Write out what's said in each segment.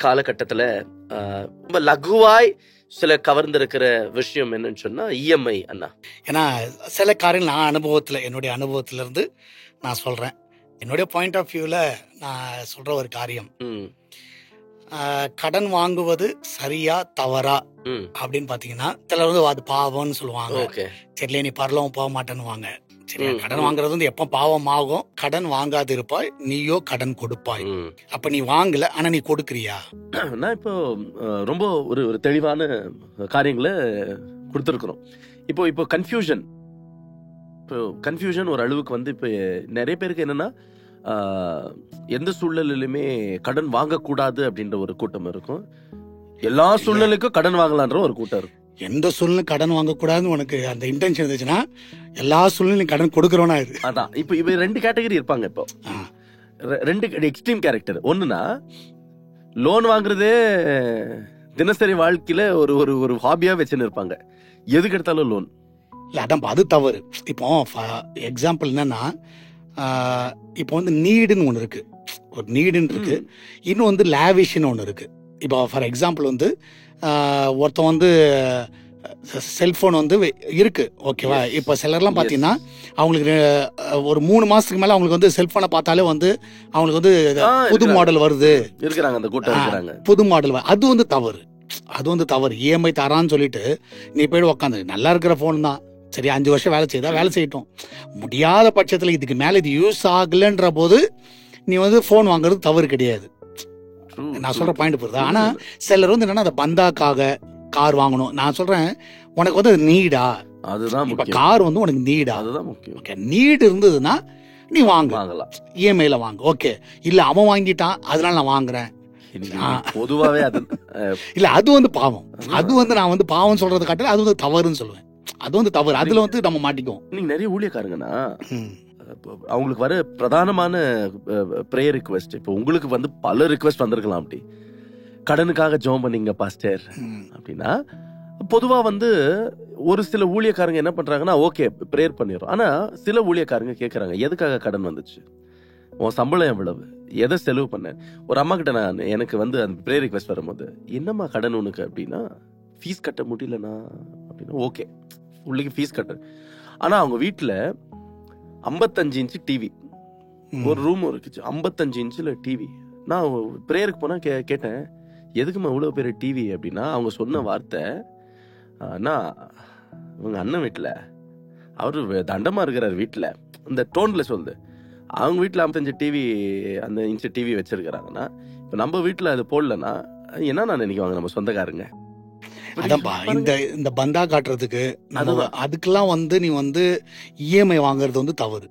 காலகட்டத்துல ரொம்ப லகுவாய் சில கவர்ந்திருக்கிற விஷயம் என்னன்னு சொன்னா இஎம்ஐ அண்ணா. ஏன்னா சில காரியங்கள் நான் என்னுடைய அனுபவத்திலிருந்து நான் சொல்கிறேன். என்னுடைய பாயிண்ட் ஆஃப் வியூவில் நான் சொல்கிற ஒரு காரியம், கடன் வாங்குவது சரியா தவறா அப்படின்னு பார்த்தீங்கன்னா, சிலர் வந்து அது பாவம்னு சொல்லுவாங்க. சரிலே நீ பரலவும் போக மாட்டேன்னுவாங்க. சரி, கடன் வாங்குறது வந்து எப்போ பாவம் ஆகும்? கடன் வாங்காது இருப்பாய், நீயோ கடன் கொடுப்பாய். அப்ப நீ வாங்கல, ஆனா நீ கொடுக்கறியா? நான் இப்போ ரொம்ப ஒரு தெளிவான காரியங்களை கொடுத்துருக்குறோம். இப்போ கன்ஃபியூஷன் ஒரு அளவுக்கு வந்து இப்போ நிறைய பேருக்கு என்னன்னா, எந்த சூழ்நிலையிலுமே கடன் வாங்கக்கூடாது அப்படின்ற ஒரு கூட்டம் இருக்கும். எல்லா சூழ்நிலைக்கும் கடன் வாங்கலான்ற ஒரு கூட்டம் இருக்கும். எந்த சூழ்நிலை கடன் வாங்கக்கூடாதுன்னு உனக்கு அந்த இன்டென்ஷன் இருந்துச்சுன்னா, எல்லா சூழ்நிலையும் கடன் கொடுக்கறோம்னா இது அதான். இப்போ ரெண்டு கேட்டகரி இருப்பாங்க. இப்போ ரெண்டு எக்ஸ்ட்ரீம் கேரக்டர். ஒண்ணுனா லோன் வாங்குறதே தினசரி வாழ்க்கையில ஒரு ஹாபியா வச்சுன்னு இருப்பாங்க. எதுக்கு எடுத்தாலும் லோன். இல்லை, அதான் அது தவறு. இப்போ எக்ஸாம்பிள் என்னன்னா, இப்போ வந்து நீடுன்னு ஒன்று இருக்கு, ஒரு நீடுன்னு இருக்கு, இன்னும் வந்து லேவிஷ்னு ஒன்று இருக்கு. இப்போ ஃபார் எக்ஸாம்பிள் வந்து ஒருத்தன் வந்து செல்ஃபோன் வந்து இருக்கு, ஓகேவா? இப்போ சிலர்லாம் பார்த்தீங்கன்னா அவங்களுக்கு ஒரு 3 மாசத்துக்கு மேலே அவங்களுக்கு வந்து செல்ஃபோனை பார்த்தாலே வந்து அவங்களுக்கு வந்து புது மாடல் வருது இருக்கிறாங்க, அந்த கூட்டம் இருக்கிறாங்க, புது மாடல். அது வந்து தவறு. இஎம்ஐ தரான்னு சொல்லிட்டு நீ போய்ட்டு உக்காந்து, நல்லா இருக்கிற ஃபோன் தான், சரி 5 வருஷம் வேலை செய்யட்டும். முடியாத பட்சத்தில் இதுக்கு மேலே இது யூஸ் ஆகலைன்ற போது நீ வந்து ஃபோன் வாங்குறது தவறு கிடையாது. நான் சொல்ற பாயிண்ட் புரியுதா? ஆனா சிலர் வந்து என்னன்னா, அந்த பந்தாக்காக கார் வாங்கணும். நான் சொல்றேன், உனக்கு வந்து அது நீடா? அதுதான் இப்ப கார் வந்து உனக்கு நீடா? அதுதான் முக்கியம். ஓகே, நீடு இருந்ததுன்னா நீ வாங்கலாம், இஎம்ஐல வாங்க. ஓகே, இல்ல அவன் வாங்கிட்டான் அதனால நான் வாங்குறேன், பொதுவாவே அது இல்ல, அது வந்து பாவம். அது வந்து நான் வந்து பாவம் சொல்றது காட்டில அது வந்து தவறுன்னு சொல்லுவேன். அது வந்து தவறு. அதுல வந்து நம்ம மாட்டிக்குவோம். நீங்க நிறைய ஊழியக்காரங்கன்னா அவங்களுக்கு வர பிரதானமான பிரேயர் ரிக்வெஸ்ட், இப்போ உங்களுக்கு வந்து பல ரிக்வெஸ்ட் வந்திருக்கலாம். அப்படி கடனுக்காக ஜெபம் பண்ணீங்க பாஸ்டர் அப்படின்னா, பொதுவா வந்து ஒரு சில ஊழியக்காரங்க என்ன பண்றாங்கன்னா, ஓகே பிரேயர் பண்ணிடுறோம். ஆனா சில ஊழியக்காரங்க கேட்கறாங்க, எதுக்காக கடன் வந்துச்சு, உன் சம்பளம் எவ்வளவு, எதை செலவு பண்ண? ஒரு அம்மா கிட்ட எனக்கு வந்து அந்த பிரேயர் ரிக்வெஸ்ட் வரும்போது, என்னம்மா கடன் உனக்கு அப்படின்னா, ஃபீஸ் கட்ட முடியலண்ணா அப்படின்னா, ஓகே உள்ளுக்கு ஃபீஸ் கட்ட. ஆனா அவங்க வீட்டுல 55 இன்ச்சு டிவி, ஒரு ரூம் இருக்குச்சு, 55 இன்ச்சுல டிவி. நான் பிரேயருக்கு போனா கேட்டேன், எதுக்குமா இவ்வளவு பெரிய டிவி அப்படின்னா, அவங்க சொன்ன வார்த்தை, நான் உங்க அண்ணன் வீட்டுல அவரு தண்டமா இருக்கிறார் வீட்டுல, இந்த டோன்ல சொல்லுது. அவங்க வீட்டுல 55 டிவி, அந்த இன்ச்சு டிவி வச்சிருக்கிறாங்கன்னா, இப்ப நம்ம வீட்டுல அது போடலன்னா என்ன நான் நினைக்குவாங்க நம்ம சொந்தக்காரங்க. அதான்ப்பா, இந்த பந்தா காட்டுறதுக்கு அதுக்கெல்லாம் வந்து நீ வந்து இஎம்ஐ வாங்குறது வந்து தவறு,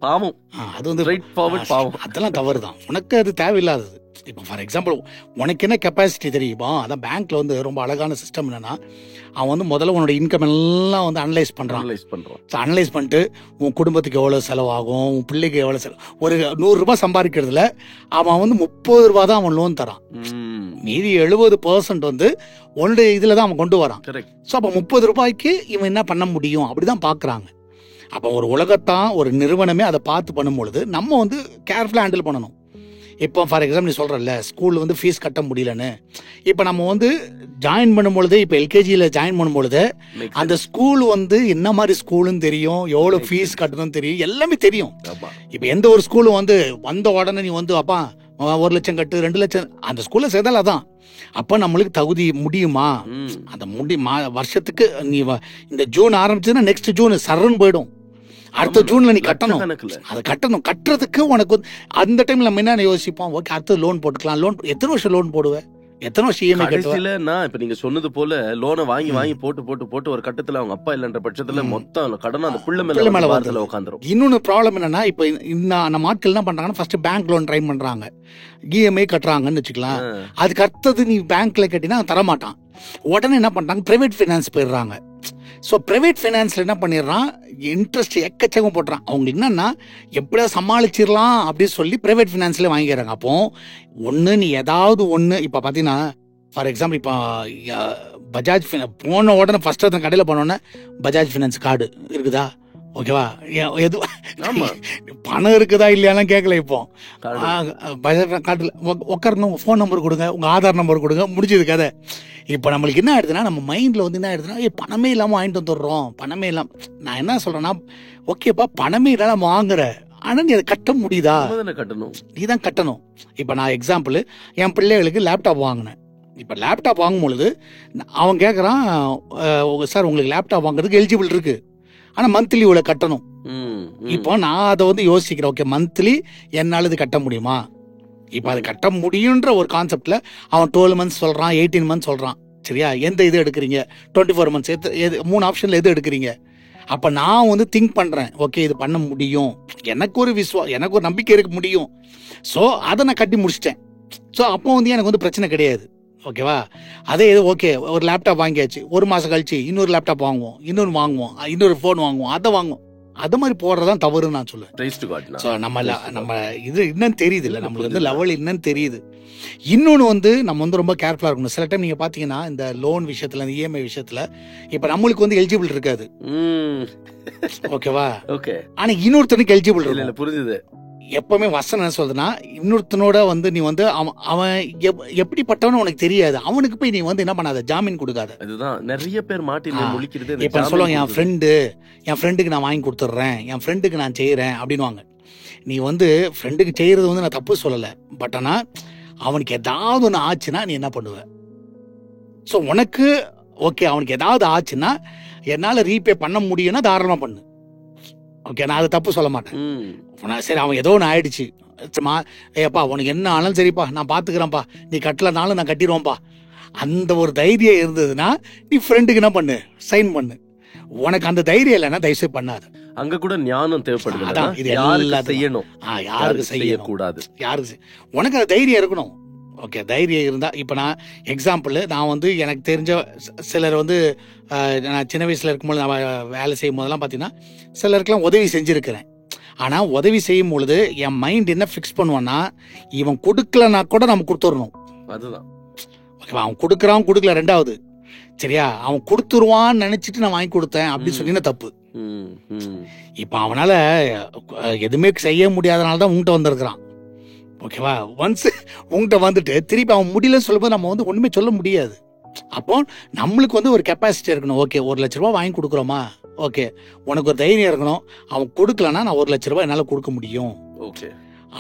பாவம். அது வந்து பாவம். அதெல்லாம் தவறு தான். உனக்கு அது தேவையில்லாதது. இப்போ ஃபார் எக்ஸாம்பிள் உனக்கு என்ன கெப்பாசிட்டி தெரியுமா? அதான் பேங்க்ல வந்து ரொம்ப அழகான சிஸ்டம் என்னன்னா, அவன் வந்து முதல்ல உன்னோட இன்கம் எல்லாம் வந்து அனலைஸ் பண்றான். அனலைஸ் பண்ணிட்டு உன் குடும்பத்துக்கு எவ்வளவு செலவாகும், உன் பிள்ளைக்கு எவ்வளவு செலவு. ஒரு 100 ரூபாய் சம்பாதிக்கிறதுல அவன் வந்து 30 ரூபாய் தான் அவன் லோன் தரான். மீதி 70% வந்து உன்னுடைய இதுல தான் அவன் கொண்டு வரான். ஸோ அப்போ 30 ரூபாய்க்கு இவன் என்ன பண்ண முடியும் அப்படிதான் பாக்குறாங்க. அப்போ ஒரு உலகத்தான் ஒரு நிறுவனமே அதை பார்த்து பண்ணும்பொழுது நம்ம வந்து கேர்ஃபுல்லாக ஹேண்டில் பண்ணணும். இப்போ ஃபார் எக்ஸாம்பிள் நீ சொல்கிறல்ல, ஸ்கூலில் வந்து ஃபீஸ் கட்ட முடியலன்னு. இப்போ நம்ம வந்து ஜாயின் பண்ணும்பொழுது, இப்போ எல்கேஜியில் ஜாயின் பண்ணும்பொழுது அந்த ஸ்கூல் வந்து என்ன மாதிரி ஸ்கூலுன்னு தெரியும், எவ்வளோ ஃபீஸ் கட்டணும்னு தெரியும், எல்லாமே தெரியும். இப்போ எந்த ஒரு ஸ்கூலும் வந்து வந்த உடனே நீ வந்து அப்பா 1 லட்சம் கட்டு 2 லட்சம், அந்த ஸ்கூலில் சேர்ந்தால் அதான். அப்போ நம்மளுக்கு தகுதி முடியுமா? அந்த வருஷத்துக்கு நீ இந்த ஜூன் ஆரம்பிச்சதுன்னா நெக்ஸ்ட் ஜூன் சரன்னு போயிடும், அடுத்த ஜூன்ல நீ கட்டணும். அதை கட்டுறதுக்கு உனக்கு அந்த டைம்ல நம்ம என்ன யோசிப்போம், ஓகே அடுத்த லோன் போட்டுக்கலாம். லோன் எத்தனை வருஷம் லோன் போடுவேன், எத்தனை வருஷம் இஎம்ஐ கட்டுவேன்? இப்ப நீங்க சொன்னது போல லோனை வாங்கி போட்டு ஒரு கட்டத்துல அவங்க அப்பா இல்லன்ற பட்சத்துல மொத்தம் கடன் அந்த புள்ள மேல உட்காந்துரும். இன்னொன்னு ப்ராப்ளம் என்னன்னா, இப்ப நம்ம ஆட்கள் என்ன பண்றாங்கன்னா, ஃபர்ஸ்ட் பேங்க் லோன் ட்ரை பண்றாங்க, இஎம்ஐ கட்டுறாங்கன்னு வச்சுக்கலாம். அதுக்கு அடுத்தது நீ பேங்க்ல கட்டினா தரமாட்டான். உடனே என்ன பண்றாங்க, பிரைவேட் ஃபைனான்ஸ் போயிடுறாங்க. ஸோ பிரைவேட் ஃபைனான்ஸில் என்ன பண்ணிடுறான், இன்ட்ரெஸ்ட் எக்கச்சக்கம் போட்டுறான். அவங்க என்னன்னா எப்படியா சமாளிச்சிடலாம் அப்படின்னு சொல்லி பிரைவேட் ஃபைனான்ஸ்லேயே வாங்கிக்கிறாங்க. அப்போ ஒன்று நீ ஏதாவது ஒன்று, இப்போ பார்த்தீங்கன்னா ஃபார் எக்ஸாம்பிள் இப்போ பஜாஜ் போன உடனே ஃபர்ஸ்ட் அந்த கடையில் போனோடனே பஜாஜ் ஃபைனான்ஸ் கார்டு இருக்குதா, ஓகேவா? எது ஆமா பணம் இருக்குதா இல்லையாலாம் கேட்கல. இப்போ கார்டு. காட்டுல உட்காரணும், ஃபோன் நம்பர் கொடுங்க, உங்க ஆதார் நம்பர் கொடுங்க, முடிஞ்சது கதை. இப்போ நம்மளுக்கு என்ன ஆயிடுதுன்னா, நம்ம மைண்ட்ல வந்து என்ன ஆயிடுதுன்னா, பணமே இல்லாம வாங்கிட்டு வந்துடுறோம், பணமே இல்லாம. நான் என்ன சொல்றேன்னா, ஓகேப்பா பணமே இல்லாம வாங்குற, ஆனா நீ அதை கட்ட முடியுதா? நம்ம தானே கட்டணும். நீ தான் கட்டணும். இப்போ நான் எக்ஸாம்பிள், என் பிள்ளைகளுக்கு லேப்டாப் வாங்கினேன். இப்போ லேப்டாப் வாங்கும் பொழுது அவன் கேட்குறான், சார் உங்களுக்கு லேப்டாப் வாங்குறதுக்கு எலிஜிபிள் இருக்கு, ஆனா மந்த்லி இவ்வளோ கட்டணும். இப்போ நான் அதை வந்து யோசிக்கிறேன், ஓகே மந்த்லி என்னால் இது கட்ட முடியுமா? இப்போ அது கட்ட முடியுன்ற ஒரு கான்செப்ட்ல அவன் 12 மந்த்ஸ் சொல்றான், 18 மந்த்ஸ் சொல்றான். சரியா? எந்த இது எடுக்கிறீங்க? 24 மந்த்ஸ் எது? 3 ஆப்ஷன்ல எது எடுக்கிறீங்க? அப்ப நான் வந்து திங்க் பண்றேன், ஓகே இது பண்ண முடியும், எனக்கு ஒரு எனக்கு ஒரு நம்பிக்கை இருக்க முடியும். ஸோ அதை நான் கட்டி முடிச்சிட்டேன். ஸோ அப்போ வந்து எனக்கு வந்து பிரச்சனை கிடையாது. ஓகேவா? அதே இது ஓகே, ஒரு லேப்டாப் வாங்கியாச்சு, ஒரு மாசம் கழிச்சு இன்னொரு லேப்டாப் வாங்குவோம், இன்னொரு ஃபோன் வாங்குவோம், அதை வாங்குவோம். அது மாதிரி போடுறதான் தவறுன்னு நான் சொல்லுவேன். ஸோ நம்ம இது என்னன்னு தெரியுது இல்லை, நம்மளுக்கு வந்து லெவல் என்னன்னு தெரியுது. இன்னொன்று வந்து நம்ம வந்து ரொம்ப கேர்ஃபுல்லாக இருக்கணும். சில டைம் நீங்கள் பார்த்தீங்கன்னா இந்த லோன் விஷயத்தில், இந்த இஎம்ஐ விஷயத்தில் இப்போ நம்மளுக்கு வந்து எலிஜிபிள் இருக்காது. ஓகேவா? ஓகே. ஆனால் இன்னொருத்தனுக்கு எலிஜிபிள் இருக்கு. புரிஞ்சுது. எப்பவுமே வசனம் என்ன சொல்றதுன்னா, இன்னொருத்தனோட வந்து நீ வந்து அவன் எப்படிப்பட்டவனு உனக்கு தெரியாது, அவனுக்கு போய் நீ வந்து என்ன பண்ணாத, ஜாமீன் கொடுக்காத. அதுதான் நிறைய பேர் மாட்டில முழிக்கிறது. இப்ப சொல்லுவாங்க, என் ஃப்ரெண்டுக்கு நான் வாங்கி கொடுத்துட்றேன், என் ஃப்ரெண்டுக்கு நான் செய்யறேன் அப்படின்வாங்க. நீ வந்து ஃப்ரெண்டுக்கு செய்யறது வந்து நான் தப்பு சொல்லலை, பட் ஆனா அவனுக்கு ஏதாவது ஒன்று ஆச்சுன்னா நீ என்ன பண்ணுவ? ஸோ உனக்கு ஓகே, அவனுக்கு ஏதாவது ஆச்சுன்னா என்னால் ரீபே பண்ண முடியும்னா தாராளமாக பண்ணு. ஓகே, நான் அதை தப்பு சொல்ல மாட்டேன். சரி அவன் ஏதோ ஒன்று ஆயிடுச்சு, ஏப்பா உனக்கு என்ன ஆனாலும் சரிப்பா நான் பார்த்துக்கிறேன்ப்பா, நீ கட்டலனாலும் நான் கட்டிடுவோம்ப்பா, அந்த ஒரு தைரியம் இருந்ததுன்னா நீ ஃப்ரெண்டுக்கு என்ன பண்ணு, சைன் பண்ணு. உனக்கு அந்த தைரியம் இல்லைன்னா தயவுசெய்து பண்ணாது. அங்க கூட ஞானம் தேவைப்படுது. அதான் இது செய்யணும், யாருக்கு செய்யக்கூடாது, யாருக்கு உனக்கு அந்த தைரியம் இருக்கணும். ஓகே, தைரியம் இருந்தால். இப்போ நான் எக்ஸாம்பிள், நான் வந்து எனக்கு தெரிஞ்ச சிலர் வந்து நான் சின்ன வயசில் இருக்கும்போது நான் வேலை செய்யும் போதெல்லாம் பார்த்தீங்கன்னா சிலருக்குலாம் உதவி செஞ்சுருக்கிறேன். ஆனால் உதவி செய்யும் பொழுது என் மைண்ட் என்ன ஃபிக்ஸ் பண்ணுவான்னா, இவன் கொடுக்கலன்னா கூட நம்ம கொடுத்துடணும். அதுதான் ஓகேவா? அவன் கொடுக்கல ரெண்டாவது, சரியா? அவன் கொடுத்துருவான்னு நினைச்சிட்டு நான் வாங்கி கொடுத்தேன் அப்படின்னு சொன்னீங்கன்னா தப்பு. இப்போ அவனால எதுவுமே செய்ய முடியாதனால தான் உங்கள்கிட்ட வந்திருக்கிறான். ஓகேவா? ஒன்ஸ் உங்கள்கிட்ட வந்துட்டு திருப்பி அவன் முடியலன்னு சொல்லும்போது நம்ம வந்து ஒண்ணுமே சொல்ல முடியாது. அப்போ நம்மளுக்கு வந்து ஒரு கெப்பாசிட்டி இருக்கணும். ஓகே, 1 லட்ச ரூபா வாங்கி கொடுக்குறோமா, ஓகே உனக்கு ஒரு தைரியம் இருக்கணும், அவன் கொடுக்கலன்னா நான் 1 லட்ச ரூபாய் என்னால் கொடுக்க முடியும். ஓகே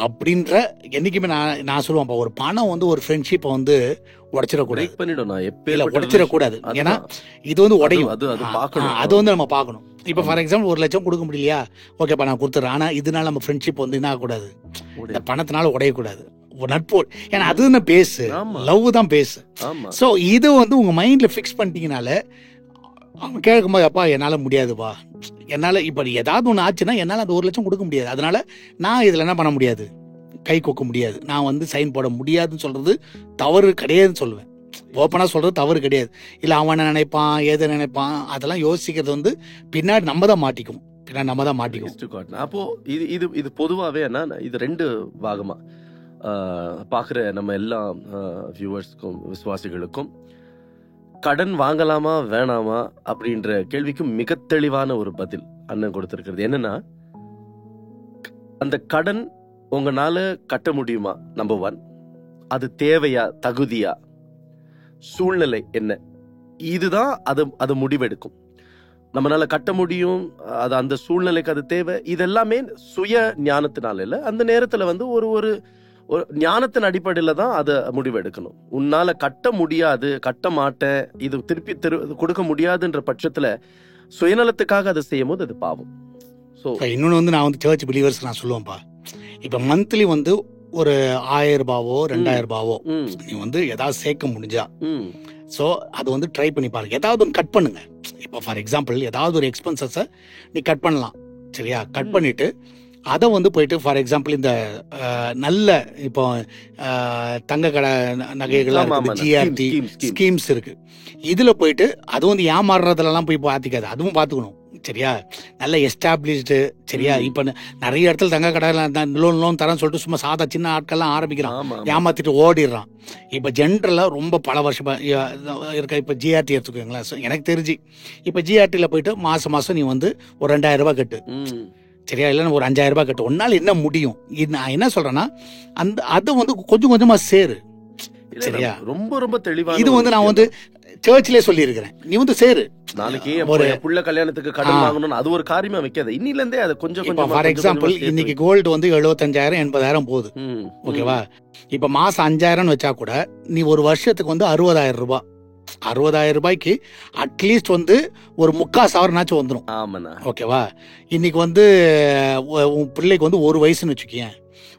அப்படின்ற என்னைக்குமே நான் சொல்லுவேன், ஒரு பணம் வந்து ஒரு ஃப்ரெண்ட்ஷிப்பை வந்து உடைச்சிடக்கூடாது. ஏன்னா இது வந்து உடையும், அது வந்து நம்ம பார்க்கணும். இப்போ ஃபார் எக்ஸாம்பிள் 1 லட்சம் கொடுக்க முடியலையா, ஓகேப்பா நான் கொடுத்துறேன், ஆனால் இதனால நம்ம ஃப்ரெண்ட்ஷிப் வந்து என்ன ஆகக்கூடாது, இந்த பணத்தினால உடையக்கூடாது. ஒரு நட்பு, ஏன்னா அது தான் பேசு, லவ் தான் பேசு. ஸோ இது வந்து உங்க மைண்ட்ல ஃபிக்ஸ் பண்ணிட்டீங்கனால அவங்க கேட்கும்போது, அப்பா என்னால் முடியாதுப்பா, என்னால் இப்போ ஏதாவது ஒன்று ஆச்சுன்னா என்னால் அந்த 1 லட்சம் கொடுக்க முடியாது, அதனால நான் இதில் என்ன பண்ண முடியாது, கை கொக்க முடியாது, நான் வந்து சைன் போட முடியாதுன்னு சொல்றது தவறு கிடையாதுன்னு சொல்லுவேன். ஓப்பனாக சொல்றது தவறு கிடையாது. இல்லை அவன் என்ன நினைப்பான், எதை நினைப்பான், அதெல்லாம் யோசிக்கிறது வந்து பின்னாடி நம்ம தான் மாட்டிக்கும். அப்போ இது பொதுவாகவே என்ன, இது 2 பாகமா பார்க்குற நம்ம எல்லா வியூவர்ஸ்க்கும் விசுவாசிகளுக்கும் கடன் வாங்கலாமா வேணாமா அப்படின்ற கேள்விக்கு மிக தெளிவான ஒரு பதில் அண்ணன் கொடுத்திருக்கிறது. என்னன்னா, அந்த கடன் உங்களால கட்ட முடியுமா, நம்பர் 1, அது தேவையா, தகுதியா, சூழ்நிலை என்ன, இதுதான் அது முடிவெடுக்கும். நம்மளால கட்ட முடியும், அது அந்த சூழ்நிலைக்கு அது தேவை, இதெல்லாமே சுய ஞானத்தினால இல்ல, அந்த நேரத்துல வந்து ஒரு ஞானத்தின் அடிப்படையில தான் அதை முடிவெடுக்கணும். உன்னால கட்ட முடியாது, கட்ட மாட்டேன், இது திருப்பி கொடுக்க முடியாதுன்ற பட்சத்துல சுயநலத்துக்காக அதை செய்யும் போது அது பாவம். ஸோ இன்னொன்று வந்து நான் வந்து சர்ச் பிலீவர்ஸ் நான் சொல்லுவேன்ப்பா, இப்போ மந்த்லி வந்து ஒரு 1000 ரூபாவோ 2000 ரூபாவோ நீ வந்து ஏதாவது சேர்க்க முடிஞ்சா, ஸோ அது வந்து ட்ரை பண்ணி பாருங்க, ஏதாவது ஒன்று கட் பண்ணுங்க. இப்போ ஃபார் எக்ஸாம்பிள் ஏதாவது ஒரு எக்ஸ்பென்சஸை நீ கட் பண்ணலாம், சரியா? கட் பண்ணிட்டு அதை வந்து போயிட்டு ஃபார் எக்ஸாம்பிள் இந்த நல்ல இப்போ தங்க கடை நகைகள்லாம் ஜிஆர்டி ஸ்கீம்ஸ் இருக்கு, இதுல போயிட்டு அது வந்து ஏமாறுறதுலாம் போய் பார்த்துக்காது, அதுவும் பார்த்துக்கணும். சரியா, நல்ல எஸ்டாப்ளிஷ்டு. சரியா, இப்ப நிறைய இடத்துல தங்க கடை லோன் தரேன்னு சொல்லிட்டு சும்மா சாதா சின்ன ஆட்கள்லாம் ஆரம்பிக்கிறான், ஏமாத்திட்டு ஓடிடுறான். இப்ப ஜென்ரலா ரொம்ப பல வருஷமா இருக்க இப்ப ஜிஆர்டி எடுத்துக்கோங்களேன். எனக்கு தெரிஞ்சு இப்ப ஜிஆர்டில போயிட்டு மாசம் நீ வந்து ஒரு 2000 ரூபாய் கட்டு, சரியா, இல்லைன்னா ஒரு 5000 ரூபாய் கட்டு, உன்னால என்ன முடியும். நான் என்ன சொல்றேன்னா அதை வந்து கொஞ்சம் கொஞ்சமா சேரு. சரியா, ரொம்ப ரொம்ப தெளிவா இது வந்து நான் வந்து சர்ச்சிலே சொல்லி இருக்கிறேன். நீ வந்து சேரு. நாளைக்கு ஒரு புள்ள கல்யாணத்துக்கு கடன் வாங்கணும், அது ஒரு காரியமா வைக்காத. இன்னில இருந்தே அது கொஞ்சம் கொஞ்சம். ஃபார் எக்ஸாம்பிள் இன்னைக்கு கோல்டு வந்து 75,000 80,000 போகுது. ஓகேவா, இப்ப மாசம் 5,000 வச்சா கூட நீ ஒரு வருஷத்துக்கு வந்து 60,000 ரூபாய். 60,000 ரூபாய்க்கு அட்லீஸ்ட் வந்து ஒரு 3/4,000 வந்துடும். ஓகேவா, இன்னைக்கு வந்து உன் பிள்ளைக்கு வந்து ஒரு வயசுன்னு வச்சுக்கேன்,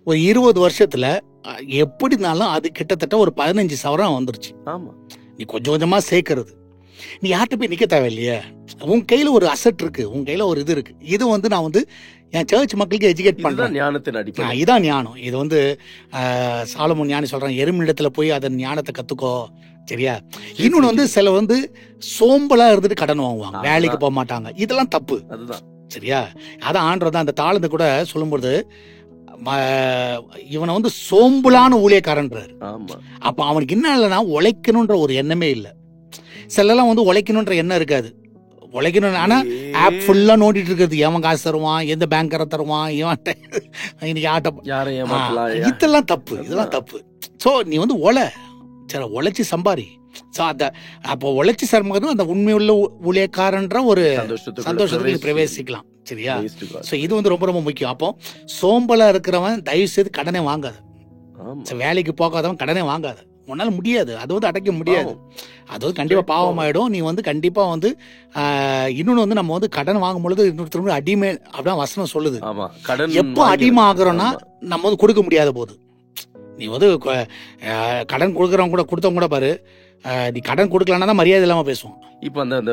ஒரு 20 வருஷத்துல எப்படினாலும் அது கிட்டத்தட்ட ஒரு 15,000 வந்துருச்சு. ஆமா, நீ கொஞ்சம் கொஞ்சமா சேர்க்கறது. நீ யார்கிட்ட போய் நிக்க தேவையில்லையே, உன் கையில ஒரு அசெட் இருக்கு, உன் கையில ஒரு இது இருக்கு. இது வந்து நான் வந்து என் சர்ச் மக்களுக்கு எஜுகேட் பண்றேன். ஞானத்தின் அடிப்படை இதான் ஞானம். இது வந்து சாலமோன் ஞானி சொல்றான், எருமிடத்துல போய் அதன் ஞானத்தை கத்துக்கோ. சரியா, இன்னொன்னு வந்து சில வந்து சோம்பலா இருந்துட்டு கடன் வாங்குவாங்க, வேலைக்கு போக மாட்டாங்க. இதெல்லாம் தப்பு. அதுதான் சரியா, அதான் ஆண்டவர் அந்த தாளந்து கூட சொல்லும்போது இவனை வந்து சோம்பலான ஊழியக்காரன்றாரு. அப்ப அவனுக்கு என்ன இல்லைன்னா உழைக்கணும்ன்ற ஒரு எண்ணமே இல்லை. சிலலாம் வந்து உழைக்கணும்ன்ற எண்ணம் இருக்காது, உழைக்கணும். ஆனா ஆப் ஃபுல்லா நோண்டிட்டு இருக்கிறது, எவன் காசு தருவான், எந்த பேங்கரை தருவான், இவன் இன்னைக்கு இதெல்லாம் தப்பு, இதெல்லாம் தப்பு. சோ நீ வந்து சரி உழைச்சி சம்பாரி. அப்போ உழைச்சி சம்பாதி அந்த உண்மையுள்ள ஊழியக்காரன்ற ஒரு சந்தோஷத்துக்கு பிரவேசிக்கலாம். சரியா, இது வந்து ரொம்ப ரொம்ப முக்கியம். அப்போ சோம்பலா இருக்கிறவன் தயவு செய்து கடனே வாங்காத, வேலைக்கு போகாதவன் கடனே வாங்காத. உன்னால முடியாது, அது வந்து அடைக்க முடியாது, அது வந்து கண்டிப்பா பாவமாயிடும். நீ வந்து கண்டிப்பா வந்து இன்னொன்னு வந்து நம்ம வந்து கடன் வாங்கும் பொழுது இன்னொருத்தர் அடிமை அப்படின்னா வசனம் சொல்லுது. எப்போ அடிமை ஆகுறோம்னா நம்ம வந்து கொடுக்க முடியாத போது. நீ வந்து கடன் கொடுக்கறவங்க கூட கொடுத்தவங்க கூட பாரு, நீ கடன் கொடுக்கலன்னா தான் மரியாதை இல்லாம பேசுவோம். இப்ப அந்த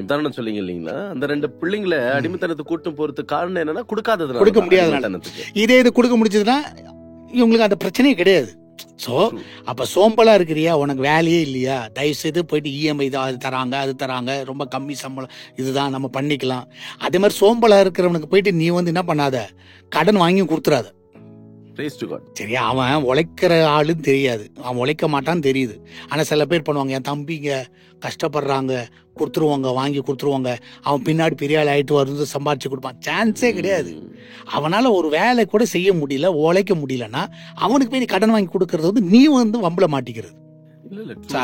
உதாரணம் சொல்லிங்க இல்லீங்களா, அந்த 2 பிள்ளைங்களை அடிமைத்தனத்துக்கு கூட்டும் போறதுக்கு காரணம் என்னன்னா கொடுக்காதது, கொடுக்க முடியாத. இதே இது கொடுக்க முடிச்சதுன்னா இவங்களுக்கு அந்த பிரச்சனையே கிடையாது. சோ அப்ப சோம்பலா இருக்கிறியா, உனக்கு வேலையே இல்லையா, தயவு செய்து போயிட்டு இஎம்ஐ அது தராங்க அது தராங்க, ரொம்ப கம்மி சம்பளம், இதுதான் நம்ம பண்ணிக்கலாம். அதே மாதிரி சோம்பலா இருக்கிறவனுக்கு போயிட்டு நீ வந்து என்ன பண்ணாத, கடன் வாங்கி கொடுத்துறாத. சரியா, அவன் உழைக்கிற ஆளுன்னு தெரியாது, அவன் உழைக்க மாட்டான்னு தெரியுது. ஆனா சில பேர் பண்ணுவாங்க, என் தம்பிங்க கஷ்டப்படுறாங்க, கொடுத்துருவாங்க, வாங்கி கொடுத்துருவாங்க, அவன் பின்னாடி பெரிய ஆள் ஆயிட்டு வந்து சம்பாதிச்சு கொடுப்பான். சான்ஸே கிடையாது. அவனால ஒரு வேலை கூட செய்ய முடியல, உழைக்க முடியலன்னா அவனுக்கு போய் நீ கடன் வாங்கி கொடுக்கறது வந்து நீ வந்து வம்பல மாட்டிக்கிறது.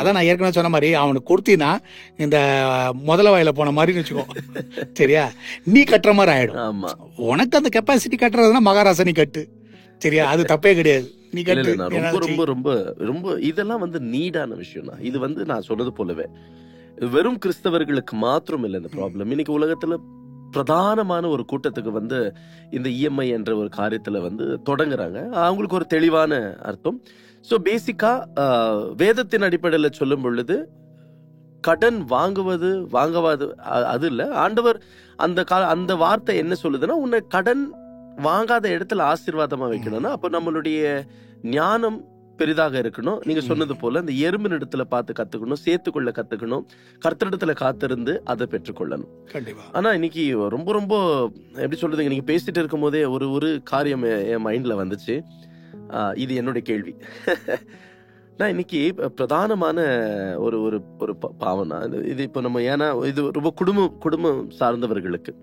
அதான் நான் ஏற்கனவே சொன்ன மாதிரி, அவனுக்கு கொடுத்தீங்கன்னா இந்த முதல வாயில போன மாதிரி வச்சுக்கோ. சரியா, நீ கட்டுற மாதிரி ஆயிடும். உனக்கு அந்த கெப்பாசிட்டி கட்டுறதுன்னா மகாராசனி கட்டு. சரியா, அது தப்பே கிடையாது. நீ கட்டு. ரொம்ப ரொம்ப ரொம்ப ரொம்ப இதெல்லாம் வந்து நீடான விஷயம் தான். இது வந்து நான் சொன்னது போலவே வெறும் கிறிஸ்தவர்களுக்கு மாத்திரம் இல்லை இந்த ப்ராப்ளம். இன்னைக்கு உலகத்துல பிரதானமான ஒரு கூட்டத்துக்கு வந்து இந்த இஎம்ஐ என்ற ஒரு காரியத்துல வந்து தொடங்குறாங்க. அவங்களுக்கு ஒரு தெளிவான அர்த்தம். ஸோ பேசிக்கா வேதத்தின் அடிப்படையில் சொல்லும் பொழுது கடன் வாங்குவது வாங்குவது அது இல்லை. ஆண்டவர் அந்த வார்த்தை என்ன சொல்லுதுன்னா, உன்னை கடன் வாங்காத இடத்துல ஆசீர்வாதமா வைக்கணும்னா அப்ப நம்மளுடைய ஞானம் பெரிதாக இருக்கணும். நீங்க சொன்னது போல இந்த எறும்பின் இடத்துல பார்த்து கத்துக்கணும், சேர்த்துக்கொள்ள கத்துக்கணும், கர்த்தரிடத்துல காத்திருந்து அதை பெற்றுக்கொள்ளணும். ஆனா இன்னைக்கு ரொம்ப ரொம்ப எப்படி சொல்றதுங்க, நீங்க பேசிட்டு இருக்கும் போதே ஒரு காரியம் என் மைண்ட்ல வந்துச்சு. இது என்னுடைய கேள்வி. நான் இன்னைக்கு பிரதானமான ஒரு ஒரு ஒரு பாவனா இது இப்ப நம்ம, ஏன்னா இது ரொம்ப குடும்பம் சார்ந்தவர்களுக்கு,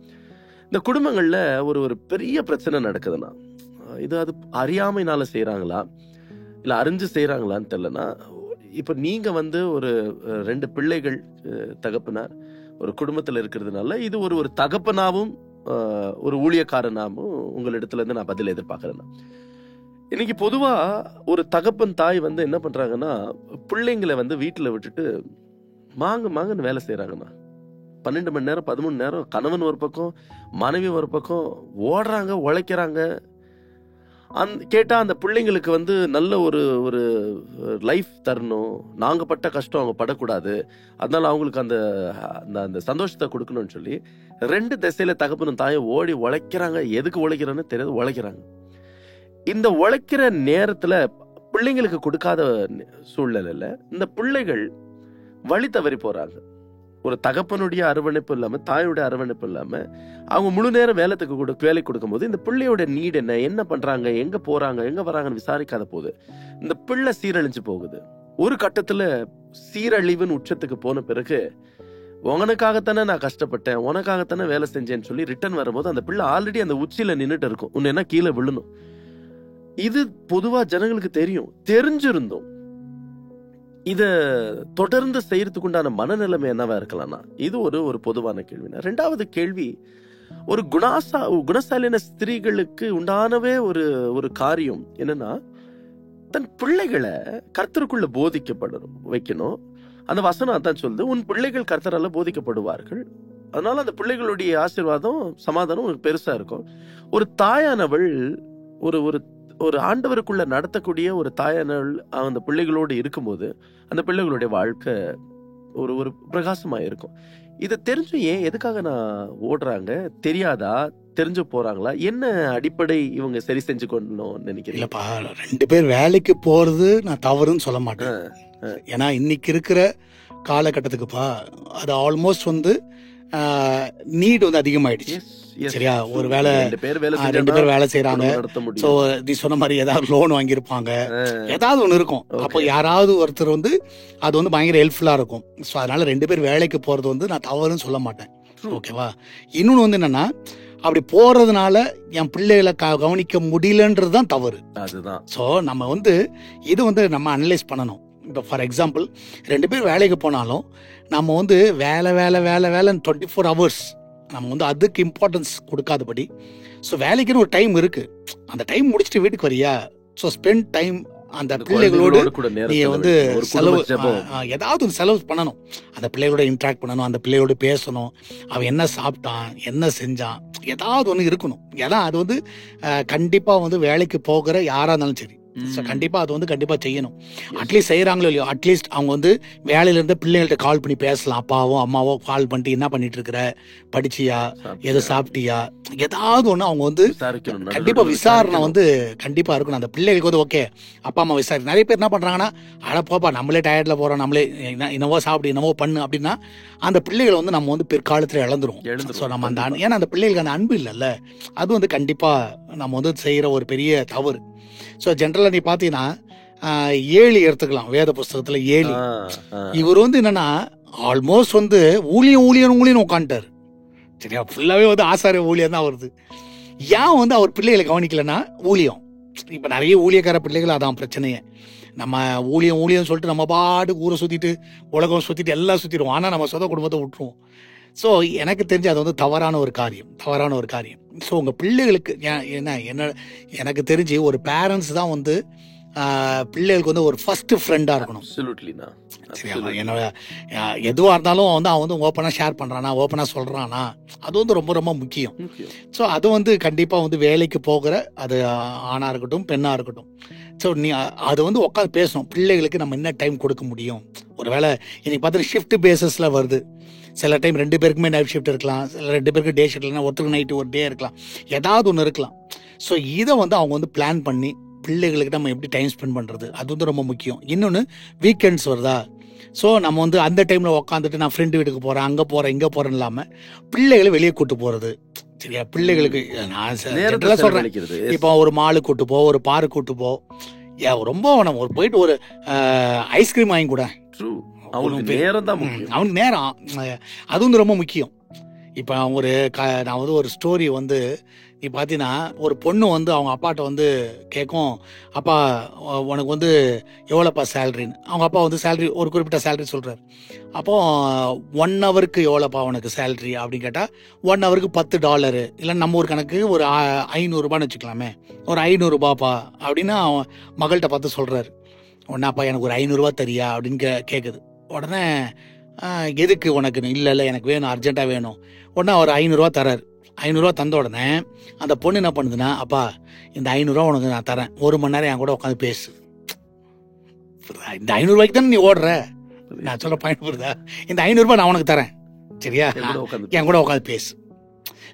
இந்த குடும்பங்கள்ல ஒரு பெரிய பிரச்சனை நடக்குதுன்னா, இது அது அறியாமைனால செய்யறாங்களா இல்ல அறிஞ்சு செய்யறாங்களான்னு தெரியலனா, இப்ப நீங்க வந்து ஒரு 2 பிள்ளைகள் தகப்பனார் ஒரு குடும்பத்துல இருக்கிறதுனால இது ஒரு தகப்பனாவும் ஒரு ஊழியக்காரனாவும் உங்களிடத்துல இருந்து நான் பதில் எதிர்பார்க்கறேன். இன்னைக்கு பொதுவா ஒரு தகப்பன் தாய் வந்து என்ன பண்றாங்கன்னா, பிள்ளைங்களை வந்து வீட்டுல விட்டுட்டு மாங்கன்னு வேலை செய்யறாங்கண்ணா. 12 மணி நேரம் 13 நேரம் கணவன் ஒரு பக்கம் மனைவி ஒரு பக்கம் ஓடுறாங்க, உழைக்கிறாங்க. கேட்டா அந்த பிள்ளைங்களுக்கு வந்து நல்ல ஒரு லைஃப் தரணும், நாங்க பட்ட கஷ்டம் அவங்க படக்கூடாது, அதனால அவங்களுக்கு அந்த அந்த சந்தோஷத்தை கொடுக்கணும்னு சொல்லி 2 திசையில தகப்பனும் தாயும் ஓடி உழைக்கிறாங்க. எதுக்கு உழைக்கிறான்னு தெரியாது, உழைக்கிறாங்க. இந்த உழைக்கிற நேரத்துல பிள்ளைங்களுக்கு கொடுக்காத சூழ்நிலையில இந்த பிள்ளைகள் வழி தவறி போறாங்க. ஒரு தகப்பனுடைய அரவணைப்பு இல்லாம, தாயோட அரவணைப்பு இல்லாம அவங்க முழு நேரம் வேலை கொடுக்கும் போது இந்த பிள்ளையோட நீட் என்ன பண்றாங்க, எங்க போறாங்க, எங்க வராங்கன்னு விசாரிக்காத போது இந்த பிள்ளை சீரழிஞ்சு போகுது. ஒரு கட்டத்துல சீரழிவின் உச்சத்துக்கு போன பிறகு உனக்காகத்தானே நான் கஷ்டப்பட்டேன், உனக்காகத்தானே வேலை செஞ்சேன்னு சொல்லி ரிட்டர்ன் வரும்போது அந்த பிள்ளை ஆல்ரெடி அந்த உச்சியில நின்றுட்டு இருக்கும். உன்ன என்ன கீழே விழணும். இது பொதுவா ஜனங்களுக்கு தெரிஞ்சிருந்தோம். இத தொடர்ந்து செய்யறதுக்கு உண்டான மனநிலைமை என்னவா இருக்கலாம்னா, இது ஒரு பொதுவான கேள்வி. ரெண்டாவது கேள்வி, ஒரு குணசாலின ஸ்திரீகளுக்கு உண்டானவே ஒரு காரியம் என்னன்னா, தன் பிள்ளைகளை கர்த்தருக்குள்ள வைக்கணும். அந்த வசனம் அதான் சொல்லுது, உன் பிள்ளைகள் கர்த்தரால போதிக்கப்படுவார்கள். அதனால அந்த பிள்ளைகளுடைய ஆசீர்வாதம் சமாதானம் உனக்கு பெருசா இருக்கும். ஒரு தாயானவள் ஒரு ஆண்டவருக்குள்ள நடத்தக்கூடிய ஒரு தாயானவள் அந்த பிள்ளைகளோடு இருக்கும்போது அந்த பிள்ளைகளுடைய வாழ்க்கை ஒரு பிரகாசமா இருக்கும். இதை தெரிஞ்சும் ஏன் எதுக்காக நான் ஓடுறாங்க தெரியாதா, தெரிஞ்சு போறாங்களா, என்ன அடிப்படை இவங்க சரி செஞ்சு கொள்ளணும் நினைக்கிறேன். இல்லப்பா, 2 பேர் வேலைக்கு போறது நான் தவறுன்னு சொல்ல மாட்டேன். ஏன்னா இன்னைக்கு இருக்கிற காலகட்டத்துக்குப்பா அது ஆல்மோஸ்ட் நீட் அதிகமாயிடுச்சு. சரியா, ஒரு வேலை 2 பேர் வேலை செய்யறாங்க. சோ நீ சொன்ன மாதிரி ஏதாவது லோன் வாங்கியிருப்பாங்க, ஏதாவது ஒண்ணு இருக்கும். அப்போ யாராவது ஒருத்தர் அது பயங்கர ஹெல்ப்ஃபுல்லா இருக்கும். ஸோ அதனால 2 பேர் வேலைக்கு போறது நான் தவறுன்னு சொல்ல மாட்டேன். ஓகேவா. இன்னொன்னு என்னன்னா, அப்படி போறதுனால என் பிள்ளைகளை கவனிக்க முடியலன்றது தான் தவறு. அதுதான். ஸோ நம்ம இது நம்ம அனலைஸ் பண்ணணும். இப்போ ஃபார் எக்ஸாம்பிள் 2 பேர் வேலைக்கு போனாலும் நம்ம வேலை 24 hours நம்ம அதுக்கு இம்பார்ட்டன்ஸ் கொடுக்காதபடி, ஸோ வேலைக்குன்னு ஒரு டைம் இருக்கு, அந்த டைம் முடிச்சுட்டு வீட்டுக்கு வரியா, ஸோ ஸ்பெண்ட் டைம் அந்த பிள்ளைகளோடு நீ செலவு ஏதாவது ஒரு செலவு பண்ணணும். அந்த பிள்ளைகளோட இன்ட்ராக்ட் பண்ணணும், அந்த பிள்ளையோட பேசணும், அவன் என்ன சாப்பிட்டான், என்ன செஞ்சான், ஏதாவது ஒன்று இருக்கணும். ஏன்னா அது கண்டிப்பா வேலைக்கு போகிற யாரா இருந்தாலும் சரி, கண்டிப்பா அது கண்டிப்பா செய்யணும். அட்லீஸ்ட் செய்யறாங்களோ இல்லையோ, அட்லீஸ்ட் அவங்க வேலையில இருந்து பிள்ளைகள்ட்ட கால் பண்ணி பேசலாம். அப்பாவோ அம்மாவோ கால் பண்ணிட்டு என்ன பண்ணிட்டு இருக்கிற, படிச்சியா, எதை சாப்பிட்டியா, ஏதாவது ஒண்ணு அவங்க கண்டிப்பா விசாரணை கண்டிப்பா இருக்கணும். அந்த பிள்ளைகளுக்கு ஓகே அப்பா அம்மா விசாரி. நிறைய பேர் என்ன பண்றாங்கன்னா, அடப்போப்பா நம்மளே டயர்ட்ல போறோம், நம்மளே என்னவோ சாப்பிடு என்னவோ பண்ணு அப்படின்னா அந்த பிள்ளைகளை நம்ம பிற்காலத்துல இழந்துரும். ஸோ நம்ம ஏன்னா அந்த பிள்ளைகளுக்கு அந்த அன்பு இல்லைல்ல, அது கண்டிப்பா நம்ம செய்யற ஒரு பெரிய தவறு. ஸோ ஜென்ரலாக நீ பார்த்தீங்கன்னா 7 எடுத்துக்கலாம் வேத புஸ்தகத்தில் 7. இவர் என்னன்னா ஆல்மோஸ்ட் ஊழியம் உட்காந்துட்டார். சரியா, ஃபுல்லாகவே ஆசாரிய ஊழியம் தான் வருது. ஏன் அவர் பிள்ளைகளை கவனிக்கலன்னா ஊழியம். இப்போ நிறைய ஊழியக்கார பிள்ளைகள் அதான் பிரச்சனையே. நம்ம ஊழியம் சொல்லிட்டு நம்ம பாட்டுக்கு ஊரை சுற்றிட்டு உலகம் சுற்றிட்டு எல்லாம் சுற்றிடுவோம். ஆனால் நம்ம சொந்த குடும்பத்தை விட்டுருவோம். ஸோ எனக்கு தெரிஞ்சு அது தவறான ஒரு காரியம். ஸோ உங்கள் பிள்ளைகளுக்கு எனக்கு தெரிஞ்சு ஒரு பேரண்ட்ஸ் தான் பிள்ளைகளுக்கு ஒரு ஃபர்ஸ்ட் ஃப்ரெண்டாக இருக்கணும். சரியா, என்னோட எதுவாக இருந்தாலும் அவன் ஓப்பனாக ஷேர் பண்ணுறானா, ஓப்பனாக சொல்கிறானா, அது ரொம்ப ரொம்ப முக்கியம். ஸோ அது கண்டிப்பாக வேலைக்கு போகிற அது ஆணாக இருக்கட்டும் பெண்ணாக இருக்கட்டும். ஸோ நீ அது உட்காந்து பேசணும். பிள்ளைகளுக்கு நம்ம என்ன டைம் கொடுக்க முடியும். ஒரு வேளை இன்னைக்கு பார்த்தா ஷிஃப்ட் பேசிஸில் வருது. சில டைம் 2 பேருக்குமே நைட் ஷிஃப்ட் இருக்கலாம், சில 2 பேருக்கு டே ஷிஃப்ட் இல்லைன்னா ஒருத்தருக்கு நைட்டு ஒரு டே இருக்கலாம், ஏதாவது ஒன்று இருக்கலாம். ஸோ இதை அவங்க பிளான் பண்ணி பிள்ளைகளுக்கு நம்ம எப்படி டைம் ஸ்பெண்ட் பண்ணுறது அது ரொம்ப முக்கியம். இன்னொன்று வீக்கெண்ட்ஸ் வருதா, ஸோ நம்ம அந்த டைமில் உட்காந்துட்டு நான் ஃப்ரெண்டு வீட்டுக்கு போகிறேன், அங்கே போகிறேன், இங்கே போகிறேன்னு இல்லாமல் பிள்ளைகளை வெளியே கூட்டு போகிறது. சரியா, பிள்ளைகளுக்கு நான் சொல்கிறேன், இப்போ ஒரு மாலுக்கு கூட்டு போ, ஒரு பார்க்கு கூட்டு போ, ரொம்ப நம்ம போயிட்டு ஒரு ஐஸ்கிரீம் வாங்கி கூட, அவனுக்கு நேரம் அது ரொம்ப முக்கியம். இப்போ நான் ஒரு ஸ்டோரி நீ பார்த்தீங்கன்னா, ஒரு பொண்ணு அவங்க அப்பாட்ட கேட்கும், அப்பா உனக்கு எவ்வளோப்பா சேலரின்னு. அவங்க அப்பா சேலரி ஒரு குறிப்பிட்ட சேலரி சொல்கிறார். அப்போ 1 ஹவருக்கு எவ்வளோப்பா உனக்கு சேலரி அப்படின்னு கேட்டால், 1 ஹவருக்கு $10, இல்லை நம்ம ஒரு கணக்கு ஒரு 500 ரூபான்னு வச்சுக்கலாமே, ஒரு 500 ரூபாப்பா அப்படின்னு அவன் மகள்கிட்ட பார்த்து சொல்கிறாரு. ஒன்னாப்பா எனக்கு ஒரு 500 ரூபா தரியா அப்படின்னு கேட்குது. உடனே எதுக்கு உனக்குன்னு, இல்லை எனக்கு வேணும், அர்ஜென்ட்டாக வேணும். உடனே அவர் 500 ரூபா தர்றாரு. 500 ரூபா தந்த உடனே அந்த பொண்ணு என்ன பண்ணுதுன்னா, அப்பா இந்த 500 ரூபா உனக்கு நான் தரேன், 1 மணி நேரம் என் கூட உட்காந்து பேசு. இந்த 500 ரூபாய்க்கு தானே நீ ஓடுற, நான் சொல்ல பயன்படுதா, இந்த 500 ரூபாய் நான் உனக்கு தரேன், சரியா, என் கூட உட்காந்து பேசு.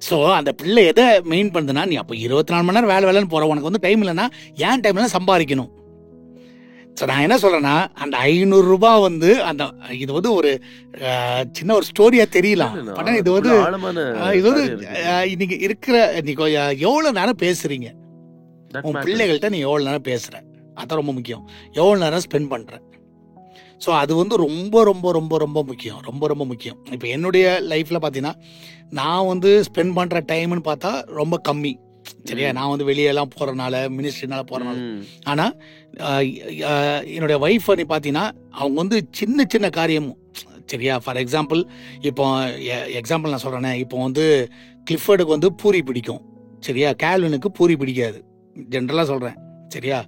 ஸோ அந்த பிள்ளை எதை மெயின் பண்ணுதுன்னா, நீ அப்போ 24 மணி நேரம் வேலைன்னு போகிற, உனக்கு டைம் இல்லைன்னா ஏன் டைம்ல சம்பாதிக்கணும். ஸோ நான் என்ன சொல்றேன்னா, அந்த 500 ரூபாய் வந்து அந்த இது வந்து ஒரு சின்ன ஒரு ஸ்டோரியா தெரியலாம். ஆனா இது வந்து இன்னைக்கு இருக்கிற நீங்க எவ்வளவு நேரம் பேசுறீங்க, உன் பிள்ளைகள்கிட்ட நீ எவ்வளவு நேரம் பேசுற, அதான் ரொம்ப முக்கியம். எவ்வளவு நேரம் ஸ்பெண்ட் பண்ற. ஸோ அது வந்து ரொம்ப ரொம்ப ரொம்ப ரொம்ப முக்கியம், ரொம்ப ரொம்ப முக்கியம். இப்போ என்னுடைய லைஃப்ல பார்த்தீங்கன்னா, நான் வந்து ஸ்பெண்ட் பண்ற டைம்னு பார்த்தா ரொம்ப கம்மி. சரியா, நான் வந்து வெளியெல்லாம் போறதுனால, மினிஸ்ட்ரினால போறதுனால. ஆனா என்னுடைய ஒய்ஃப் நீ பார்த்தீங்கன்னா, அவங்க வந்து சின்ன சின்ன காரியமும் சரியா. ஃபார் எக்ஸாம்பிள், இப்போ எக்ஸாம்பிள் நான் சொல்றேனே, இப்போ வந்து கிளிஃபர்டுக்கு வந்து பூரி பிடிக்கும் சரியா, கேல்வினுக்கு பூரி பிடிக்காது, ஜென்ரலா சொல்றேன் சரியா.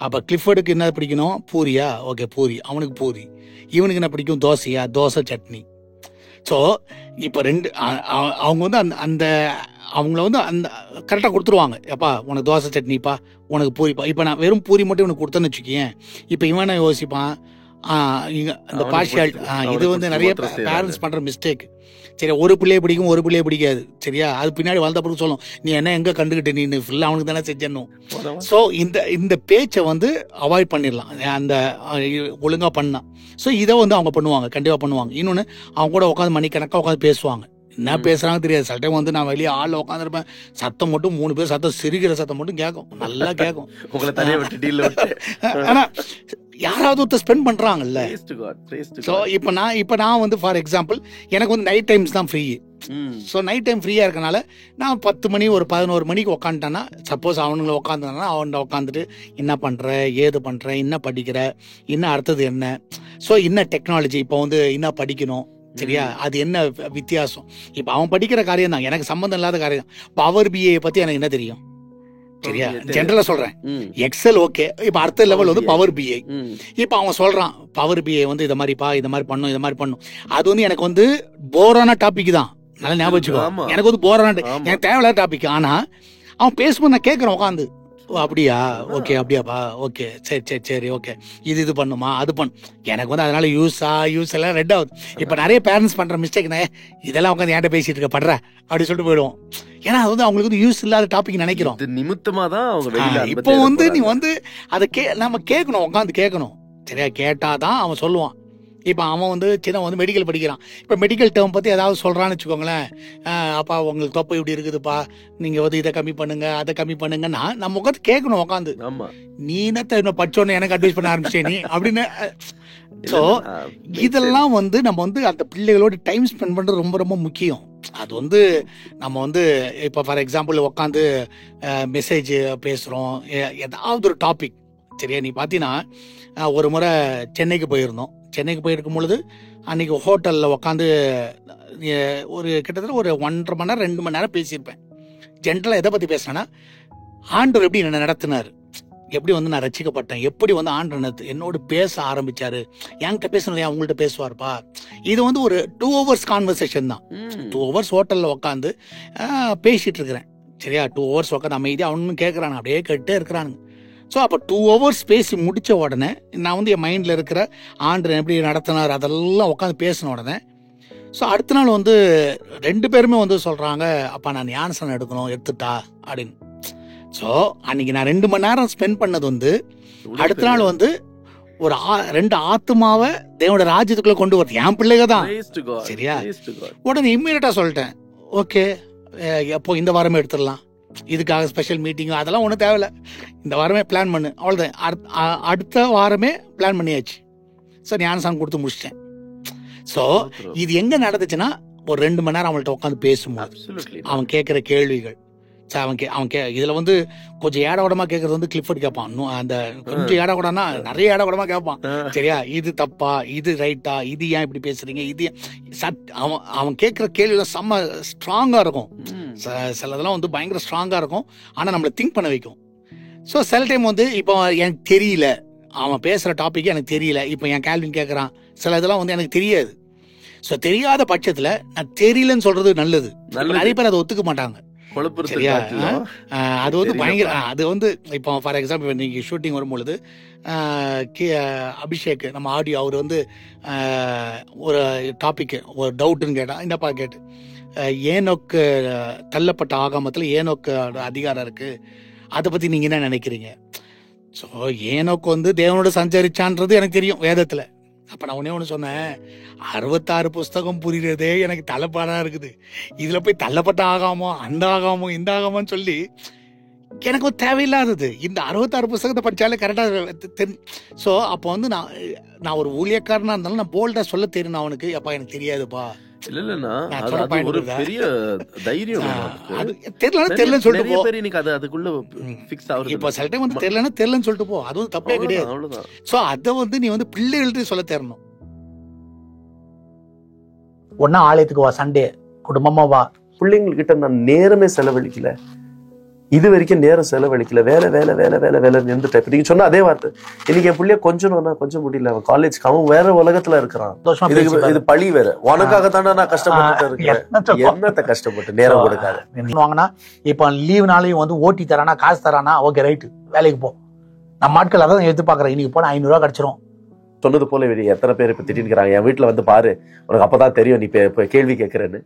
அப்ப கிளிஃபர்டுக்கு என்ன பிடிக்கணும், பூரியா, ஓகே பூரி, அவனுக்கு பூரி. இவனுக்கு என்ன பிடிக்கும், தோசையா, தோசை சட்னி. ஸோ இப்போ அவங்க வந்து அந்த அவங்கள வந்து அந்த கரெக்டாக கொடுத்துருவாங்க. எப்பா உனக்கு தோசை சட்னிப்பா, உனக்கு பூரிப்பா. இப்போ நான் வெறும் பூரி மட்டும் இவனுக்கு கொடுத்தேன்னு வச்சுக்கேன், இப்போ இவன் என்ன யோசிப்பான், இந்த பார்ஷியாலிட்டி. இது வந்து நிறைய பேரண்ட்ஸ் பண்ற மிஸ்டேக். சரி, ஒரு பிள்ளையை பிடிக்கும், ஒரு பிள்ளையை பிடிக்காது சரியா. அது பின்னாடி வளர்ந்த பிறகு சொல்லும், நீ என்ன எங்க கண்டுகிட்ட, நீ ஃபுல்லா அவனுக்கு தானே செஞ்சணும். ஸோ இந்த பேச்சை வந்து அவாய்ட் பண்ணிடலாம், அந்த ஒழுங்கா பண்ணா. ஸோ இதை வந்து அவங்க பண்ணுவாங்க, கண்டிப்பா பண்ணுவாங்க. இன்னொன்று, அவங்க கூட உட்காந்து மணிக்கணக்காக உட்காந்து பேசுவாங்க. என்ன பேசுறாங்க தெரியாது. சில டைம் வந்து நான் வெளியே ஆள்ல உட்காந்துருப்பேன், சத்தம் மட்டும் 3 பேர் சத்தம், சிரிக்கிற சத்தம் மட்டும் கேட்கும், நல்லா கேட்கும். ஆனா யாராவது ஒருத்தர் ஸ்பெண்ட் பண்றாங்கல்ல. ஸோ இப்போ நான் வந்து ஃபார் எக்ஸாம்பிள், எனக்கு வந்து நைட் டைம்ஸ் தான் ஃப்ரீ. ஸோ நைட் டைம் ஃப்ரீயா இருக்கனால நான் 10 மணி ஒரு 11 மணிக்கு உட்காந்துட்டேன்னா, சப்போஸ் அவனுங்களை உட்காந்துனா அவன்கிட்ட உட்காந்துட்டு என்ன பண்ற, ஏது பண்ற, என்ன படிக்கிற, இன்னும் அடுத்தது என்ன, ஸோ என்ன டெக்னாலஜி இப்போ வந்து என்ன படிக்கணும் சரியா, அது என்ன வித்தியாசம். இப்போ அவன் படிக்கிற காரியம் தான், எனக்கு சம்பந்தம் இல்லாத காரியம். பவர் பிஏ பத்தி எனக்கு என்ன தெரியும் சரியா, ஜென்ரலா சொல்றேன். எக்ஸல் ஓகே, இப்ப அடுத்த லெவல் வந்து பவர் பிஐ. இப்ப அவன் சொல்றான் பவர் பிஐ வந்து இத மாதிரிப்பா, இத மாதிரி பண்ணும், இத மாதிரி பண்ணும். அது வந்து எனக்கு வந்து போரான டாபிக் தான், நல்லா ஞாபகம் வச்சுக்கோ. எனக்கு வந்து போரான, எனக்கு தேவையில்லாத டாபிக். ஆனா அவன் பேசும்போது நான் கேட்கறேன் உட்காந்து, ஓ அப்படியா, ஓகே அப்படியாப்பா, ஓகே சரி சரி சரி, ஓகே இது பண்ணுமா, அது பண்ணு. எனக்கு வந்து அதனால யூஸ் எல்லாம் ரெட் ஆகுது. இப்ப நிறைய பேரண்ட்ஸ் பண்ற மிஸ்டேக், இதெல்லாம் உட்காந்து ஏன்ட்ட பேசிட்டு இருக்க படுற அப்படின்னு சொல்லிட்டு போயிடுவோம். ஏன்னா அது வந்து அவங்களுக்கு வந்து யூஸ் இல்லாத டாபிக் நினைக்கிறோம். நிமித்தமா தான் அவங்க இப்போ வந்து நீ வந்து அதை நம்ம கேட்கணும், உட்காந்து கேட்கணும் சரியா. கேட்டாதான் அவன் சொல்லுவான். இப்போ அவன் வந்து சின்ன வந்து மெடிக்கல் படிக்கிறான். இப்போ மெடிக்கல் டேர்ம் பற்றி ஏதாவது சொல்கிறான்னு வச்சுக்கோங்களேன், அப்பா உங்களுக்கு தொப்பை இப்படி இருக்குதுப்பா, நீங்கள் வந்து இதை கம்மி பண்ணுங்க, அதை கம்மி பண்ணுங்கன்னா நம்ம உட்காந்து கேட்கணும் உட்காந்து. நீ என்ன படிச்சோன்னு எனக்கு அட்வைஸ் பண்ண ஆரம்பிச்சே நீ அப்படின்னு. ஸோ இதெல்லாம் வந்து நம்ம வந்து அந்த பிள்ளைகளோட டைம் ஸ்பெண்ட் பண்ணுறது ரொம்ப ரொம்ப முக்கியம். அது வந்து நம்ம வந்து இப்போ ஃபார் எக்ஸாம்பிள் உட்காந்து மெசேஜ் பேசுகிறோம், ஏதாவது ஒரு டாபிக் சரியா. நீ பார்த்தீங்கன்னா ஒரு முறை சென்னைக்கு போயிருந்தோம். சென்னைக்கு போயிருக்கும் பொழுது அன்னைக்கு ஹோட்டலில் உட்காந்து ஒரு கிட்டத்தட்ட ஒரு 1.5 மணி நேரம் 2 மணி நேரம் பேசியிருப்பேன். ஜென்ரலாக எதை பற்றி பேசினேன்னா, ஆண்டவர் எப்படி என்ன நடத்தினார், எப்படி வந்து நான் ரசிக்கப்பட்டேன், எப்படி வந்து ஆண்டவர் என்னோடு பேச ஆரம்பிச்சாரு, என்கிட்ட பேசணும் அவங்கள்ட்ட பேசுவார்ப்பா. இது வந்து ஒரு 2 hours கான்வர்சேஷன் தான். 2 hours ஹோட்டலில் உட்காந்து பேசிட்டு இருக்கிறேன் சரியா. 2 hours உட்காந்து அமைதியாக அவனும் கேட்குறானு, அப்படியே கேட்டே இருக்கிறானுங்க. ஸோ அப்போ 2 hours பேசி முடித்த உடனே நான் வந்து என் மைண்டில் இருக்கிற ஆண்டவர் எப்படி நடத்தினார் அதெல்லாம் உட்காந்து பேசின உடனே, ஸோ அடுத்த நாள் வந்து 2 பேருமே வந்து சொல்கிறாங்க, அப்பா நான் ஞானஸ்நானம் எடுக்கணும், எடுத்துட்டா அப்படின்னு. ஸோ அன்னைக்கு நான் 2 மணி நேரம் ஸ்பெண்ட் பண்ணது வந்து அடுத்த நாள் வந்து ஒரு 2 ஆத்மாவை தேவனோட ராஜ்யத்துக்குள்ள கொண்டு வருது, என் பிள்ளைங்க தான் சரியா. உடனே இம்மீடியட்டா சொல்லிட்டேன், ஓகே எப்போ இந்த வாரமே எடுத்துடலாம், இதுக்காக ஸ்பெஷல் மீட்டிங் அதெல்லாம் ஒன்றும் தேவையில்ல, இந்த வாரமே பிளான் பண்ணு, அவ்வளோதான். அடுத்த வாரமே பிளான் பண்ணியாச்சு. ஸோ ஞானஸ்நானம் கொடுத்து முடிச்சிட்டேன். ஸோ இது எங்க நடந்துச்சுன்னா, ஒரு 2 மணி நேரம் அவங்கள்ட்ட உட்காந்து பேசும்போது அவன் கேட்குற கேள்விகள், அவன் இதுல வந்து கொஞ்சம் ஏடகுடமா கேட்கறது வந்து கிளிஃபர்ட் கேட்பான். அந்த கொஞ்சம் ஏடகுடம்னா நிறைய ஏடகுடமா கேட்பான் சரியா. இது தப்பா, இது ரைட்டா, இது ஏன் இப்படி பேசுறீங்க, இது அவன் கேட்கிற கேள்விலாம் செம்ம ஸ்ட்ராங்கா இருக்கும். சிலதெல்லாம் வந்து பயங்கர ஸ்ட்ராங்கா இருக்கும், ஆனா நம்மளை திங்க் பண்ண வைக்கும். ஸோ சில டைம் வந்து இப்போ எனக்கு தெரியல, அவன் பேசுற டாபிக் எனக்கு தெரியல, இப்போ என் கேள்வின்னு கேட்கறான், சில இதெல்லாம் வந்து எனக்கு தெரியாது. ஸோ தெரியாத பட்சத்துல நான் தெரியலன்னு சொல்றது நல்லது. நிறைய பேர் அதை ஒத்துக்க மாட்டாங்க சரியா. அது வந்து பயங்கர, அது வந்து இப்போ ஃபார் எக்ஸாம்பிள் நீங்க ஷூட்டிங் வரும்பொழுது அபிஷேக் நம்ம ஆடியோ அவர் வந்து ஒரு டாபிக் ஒரு டவுட்டுன்னு கேட்டா, என்னப்பா கேட்டு, ஏனோக்கு தள்ளப்பட்ட ஆகாமத்தில் ஏனோக்கு அதிகாரம் இருக்கு, அதை பத்தி நீங்க என்ன நினைக்கிறீங்க. ஸோ ஏனோக்கு வந்து தேவனோட சஞ்சரிச்சான்றது எனக்கு தெரியும் வேதத்தில். அப்போ நான் ஒன்று சொன்னேன், 66 புஸ்தகம் புரியுறதே எனக்கு தலைப்பாடாக இருக்குது, இதில் போய் தள்ளப்பட்ட ஆகாமோ அந்த ஆகாமோ இந்த ஆகாமோன்னு சொல்லி எனக்கு ஒரு தேவையில்லாதது. இந்த 66 புஸ்தகத்தை படித்தாலே கரெக்டாக ஸோ அப்போ வந்து நான் ஒரு ஊழியக்காரனாக இருந்தாலும் நான் போல்டாக சொல்ல தெரியும் அவனுக்கு, அப்பா எனக்கு தெரியாதுப்பா. இல்ல ஒரு பெரிய தைரியம் தெரியலன்னு சொல்லிட்டு போ. அதுக்குள்ள ஃபிக்ஸ் ஆகுது. இப்போ சில டைம் வந்து தெரியலன்னு சொல்லிட்டு போ, அது வந்து தப்பே கிடையாது. அவ்வளவுதான். ஸோ அதை வந்து நீ வந்து பிள்ளைகள்கிட்ட சொல்ல தெரியணும். ஒன்னா ஆலயத்துக்கு வா, சண்டே குடும்பமா வா. பிள்ளைங்கள்கிட்ட நான் நேரமே செலவழிக்கல, இது வரைக்கும் நேரம் செலவழிக்கல, வேலை வேலை வேலை வேலை வேலை இருந்துட்டேன். நீங்க சொன்ன அதே வார்த்தை. இன்னைக்கு என் பிள்ளைய கொஞ்சம் முடியல, அவன் காலேஜ்க்கு அவன் வேற உலகத்துல இருக்கிறான். இது பழி வேற. உனக்காக தானே நான் கஷ்டப்பட்டு இருக்கேன். என்னத்த கஷ்டப்பட்டு நேரம் கொடுக்காது வாங்கினா இப்ப லீவ்னாலையும் வந்து ஓட்டி தரானா காசு தரானா, ஓகே ரைட்டு வேலைக்கு போ. நம்ம ஆட்கள் அதான் எதிர்பார்க்கறேன். இன்னைக்கு போனா 500 ரூபா கிடைச்சிரும். சொன்னது போல எத்தனை பேர் இப்ப திட்டிருக்கிறாங்க. என் வீட்டுல வந்து பாரு, உனக்கு அப்பதான் தெரியும் நீ கேள்வி கேட்கறேன்னு.